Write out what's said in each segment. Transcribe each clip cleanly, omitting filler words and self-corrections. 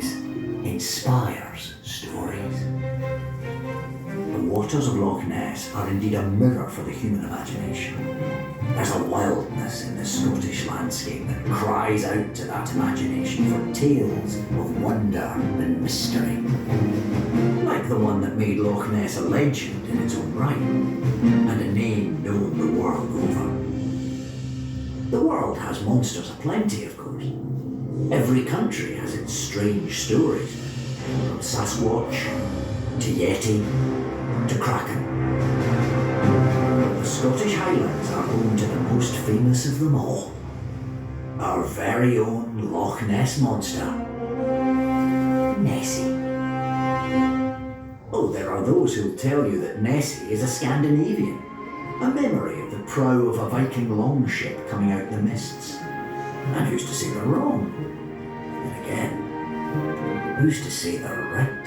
size inspires stories. The waters of Loch Ness are indeed a mirror for the human imagination. There's a wildness in the Scottish landscape that cries out to that imagination for tales of wonder and mystery. Like the one that made Loch Ness a legend in its own right, and a name known the world over. The world has monsters aplenty, of course. Every country has its strange stories, from Sasquatch to Yeti to Kraken. But the Scottish Highlands are home to the most famous of them all. Our very own Loch Ness monster, Nessie. Oh, there are those who'll tell you that Nessie is a Scandinavian, a memory of the prow of a Viking longship coming out the mists. And who's to say they're wrong? And again, who's to say they're right?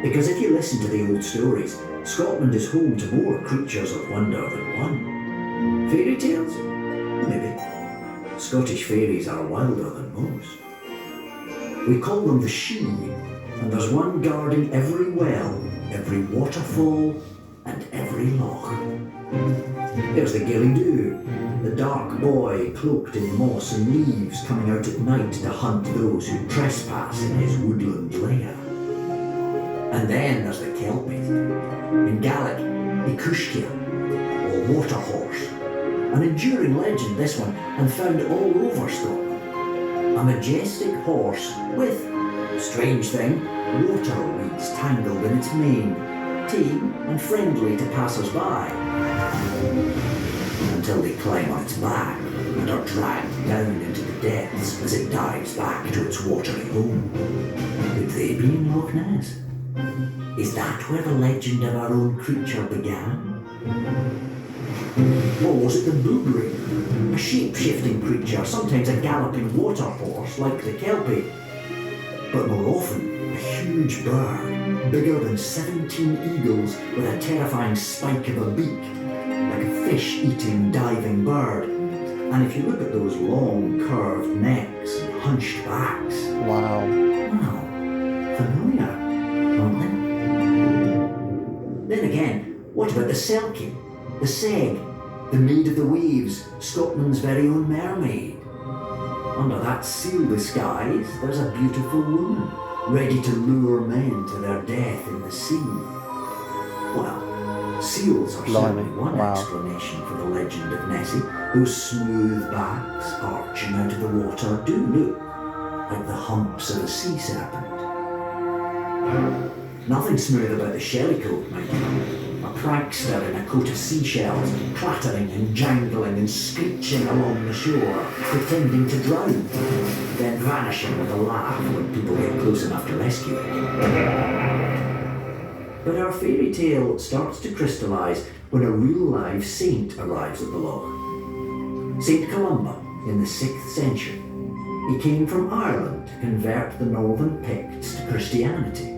Because if you listen to the old stories, Scotland is home to more creatures of wonder than one. Fairy tales? Maybe. Scottish fairies are wilder than most. We call them the Shee, and there's one guarding every well, every waterfall, and every loch. There's the Gilly-Doo, the dark boy cloaked in moss and leaves coming out at night to hunt those who trespass in his woodland lair. And then there's the Kelpie, in Gaelic, Ikushkia, or water horse, an enduring legend this one, and found all over Scotland. A majestic horse with, strange thing, water weeds tangled in its mane, tame and friendly to passers-by, until they climb on its back and are dragged down into the depths as it dives back to its watery home. Could they be in Loch Ness? Is that where the legend of our own creature began? Or was it the Boogrie, a shape-shifting creature, sometimes a galloping water horse like the Kelpie, but more often a huge bird, bigger than 17 eagles with a terrifying spike of a beak, like a fish-eating diving bird. And if you look at those long, curved necks and hunched backs... Wow. Well, familiar, aren't they? Then again, what about the Selkie, the Seg, the Maid of the Waves, Scotland's very own mermaid? Under that seal disguise, there's a beautiful woman, ready to lure men to their death in the sea. Well, seals are certainly one explanation for the legend of Nessie. Those smooth backs arching out of the water do look like the humps of a sea serpent. Nothing smooth about the shellycoat, mind you. A prankster in a coat of seashells, clattering and jangling and screeching along the shore, pretending to drown, then vanishing with a laugh when people get close enough to rescue it. But our fairy tale starts to crystallise when a real live saint arrives at the loch. Saint Columba in the 6th century. He came from Ireland to convert the northern Picts to Christianity.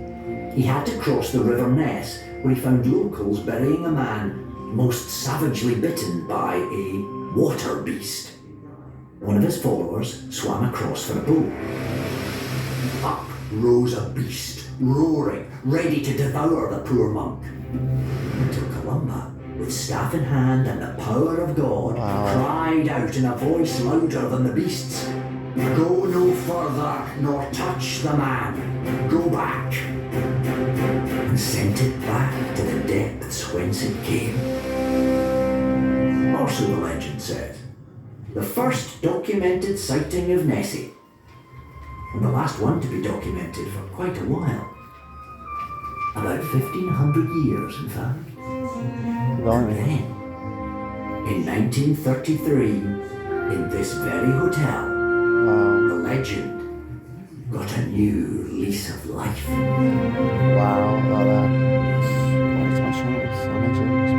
He had to cross the River Ness, where he found locals burying a man most savagely bitten by a water beast. One of his followers swam across for a boat. Up rose a beast, roaring, ready to devour the poor monk. Until Columba, with staff in hand and the power of God, cried out in a voice louder than the beast's, "Go no further, nor touch the man. Go back." And sent it back to the depths whence it came. Or so the legend says. The first documented sighting of Nessie. And the last one to be documented for quite a while. About 1,500 years, in fact. Right. And then, in 1933, in this very hotel, the legend got a new lease of life. Wow, that's my chance.